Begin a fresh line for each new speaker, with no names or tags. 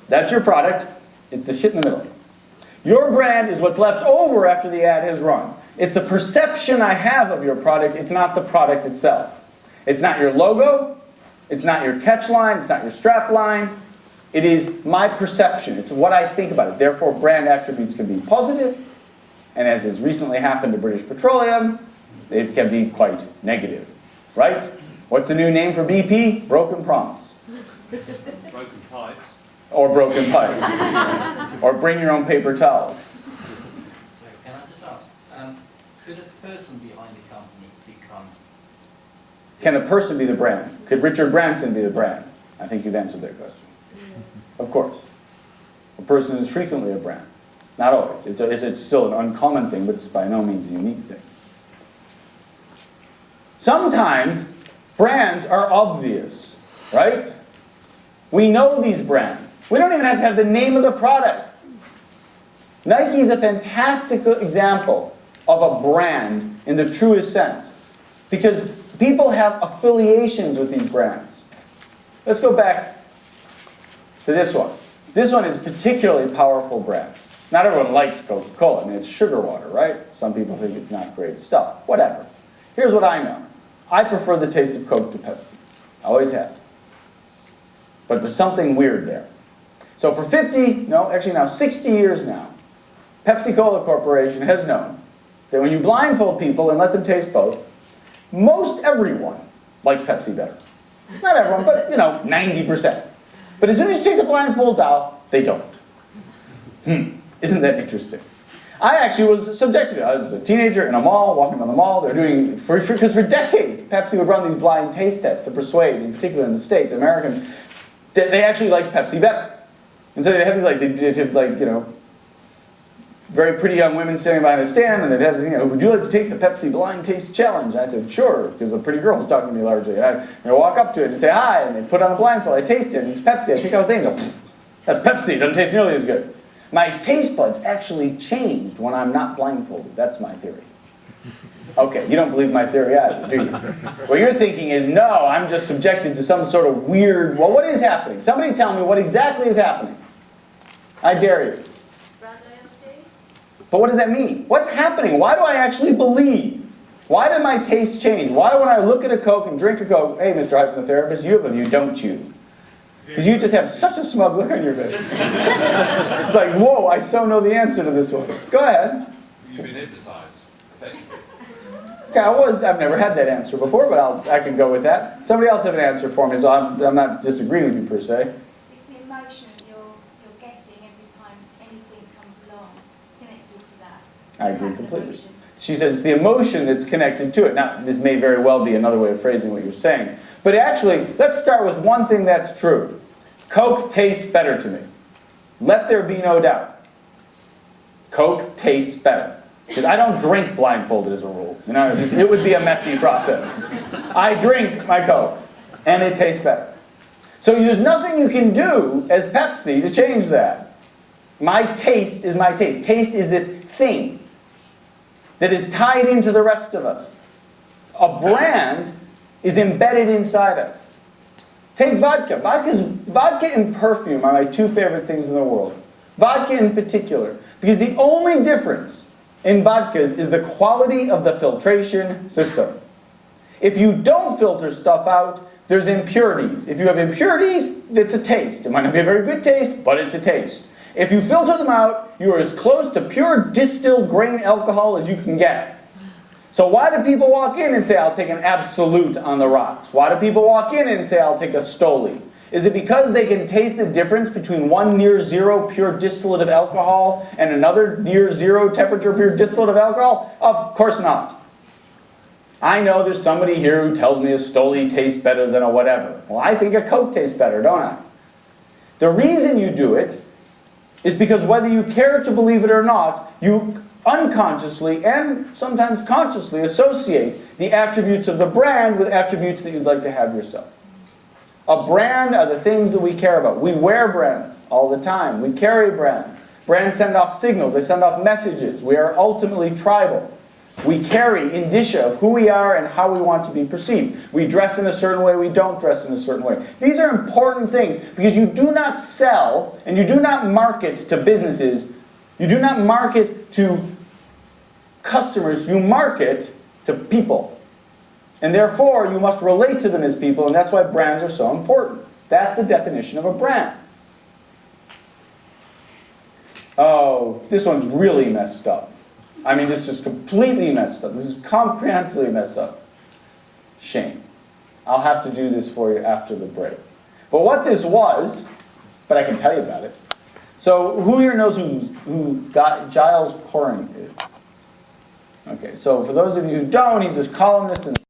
That's your product. It's the shit in the middle. Your brand is what's left over after the ad has run. It's the perception I have of your product. It's not the product itself. It's not your logo. It's not your catch line. It's not your strap line. It is my perception. It's what I think about it. Therefore, brand attributes can be positive, and as has recently happened to British Petroleum, they can be quite negative. Right? What's the new name for BP? Broken Promise.
Broken pipes.
Or broken pipes. Or bring your own paper towels.
So can I just ask, could a person behind a company become...
Can a person be the brand? Could Richard Branson be the brand? I think you've answered that question. Of course. A person is frequently a brand. Not always. It's still an uncommon thing, but it's by no means a unique thing. Sometimes brands are obvious, right? We know these brands. We don't even have to have the name of the product. Nike is a fantastic example of a brand in the truest sense, because people have affiliations with these brands. Let's go back to this one. This one is a particularly powerful brand. Not everyone likes Coca-Cola. I mean, it's sugar water, right? Some people think it's not great stuff. Whatever. Here's what I know. I prefer the taste of Coke to Pepsi. I always have. But there's something weird there. So for 60 years now, Pepsi-Cola Corporation has known that when you blindfold people and let them taste both, most everyone likes Pepsi better. Not everyone, but 90%. But as soon as you take the blindfolds off, they don't. Isn't that interesting? I actually was subjected to it. I was a teenager in a mall, walking around the mall. They're doing, because for decades, Pepsi would run these blind taste tests to persuade, in particular in the States, Americans, that they actually liked Pepsi better. And so they'd have these, very pretty young women standing behind a stand, and they'd have, would you like to take the Pepsi blind taste challenge? And I said, sure, because a pretty girl was talking to me largely. And I'd walk up to it and say, hi, and they'd put on a blindfold. I taste it, and it's Pepsi. I take out a thing and go, that's Pepsi. It doesn't taste nearly as good. My taste buds actually changed when I'm not blindfolded. That's my theory. Okay, you don't believe my theory either, do you? What you're thinking is, no, I'm just subjected to some sort of weird, well, what is happening? Somebody tell me what exactly is happening. I dare you. But what does that mean? What's happening? Why do I actually believe? Why did my taste change? Why when I look at a Coke and drink a Coke, hey, Mr. Hypnotherapist, you have a view, don't you? Because you just have such a smug look on your face. It's like, whoa, I so know the answer to this one. Go ahead.
You've been hypnotized, effectively.
Okay, I've never had that answer before, but I can go with that. Somebody else have an answer for me, so I'm not disagreeing with you per se.
It's the emotion you're getting every time anything comes along connected to that.
I agree completely. She says it's the emotion that's connected to it. Now, this may very well be another way of phrasing what you're saying. But actually, let's start with one thing that's true. Coke tastes better to me. Let there be no doubt. Coke tastes better. Because I don't drink blindfolded as a rule. It would be a messy process. I drink my Coke, and it tastes better. So there's nothing you can do as Pepsi to change that. My taste is my taste. Taste is this thing that is tied into the rest of us. A brand is embedded inside us. Take vodka. Vodka and perfume are my two favorite things in the world. Vodka in particular. Because the only difference in vodkas is the quality of the filtration system. If you don't filter stuff out, there's impurities. If you have impurities, it's a taste. It might not be a very good taste, but it's a taste. If you filter them out, you are as close to pure distilled grain alcohol as you can get. So why do people walk in and say, I'll take an Absolute on the rocks? Why do people walk in and say, I'll take a Stoli? Is it because they can taste the difference between one near zero pure distillate of alcohol and another near zero temperature pure distillate of alcohol? Of course not. I know there's somebody here who tells me a Stoli tastes better than a whatever. Well, I think a Coke tastes better, don't I? The reason you do it is because whether you care to believe it or not, you unconsciously and sometimes consciously associate the attributes of the brand with attributes that you'd like to have yourself. A brand are the things that we care about. We wear brands all the time. We carry brands. Brands send off signals. They send off messages. We are ultimately tribal. We carry indicia of who we are and how we want to be perceived. We dress in a certain way, we don't dress in a certain way. These are important things because you do not sell and you do not market to businesses. You do not market to customers, you market to people. And therefore, you must relate to them as people, and that's why brands are so important. That's the definition of a brand. Oh, this one's really messed up. I mean, this is completely messed up. This is comprehensively messed up. Shame. I'll have to do this for you after the break. But what this was, but I can tell you about it. So, who here knows who Giles Coren is? Okay, so for those of you who don't, he's this columnist in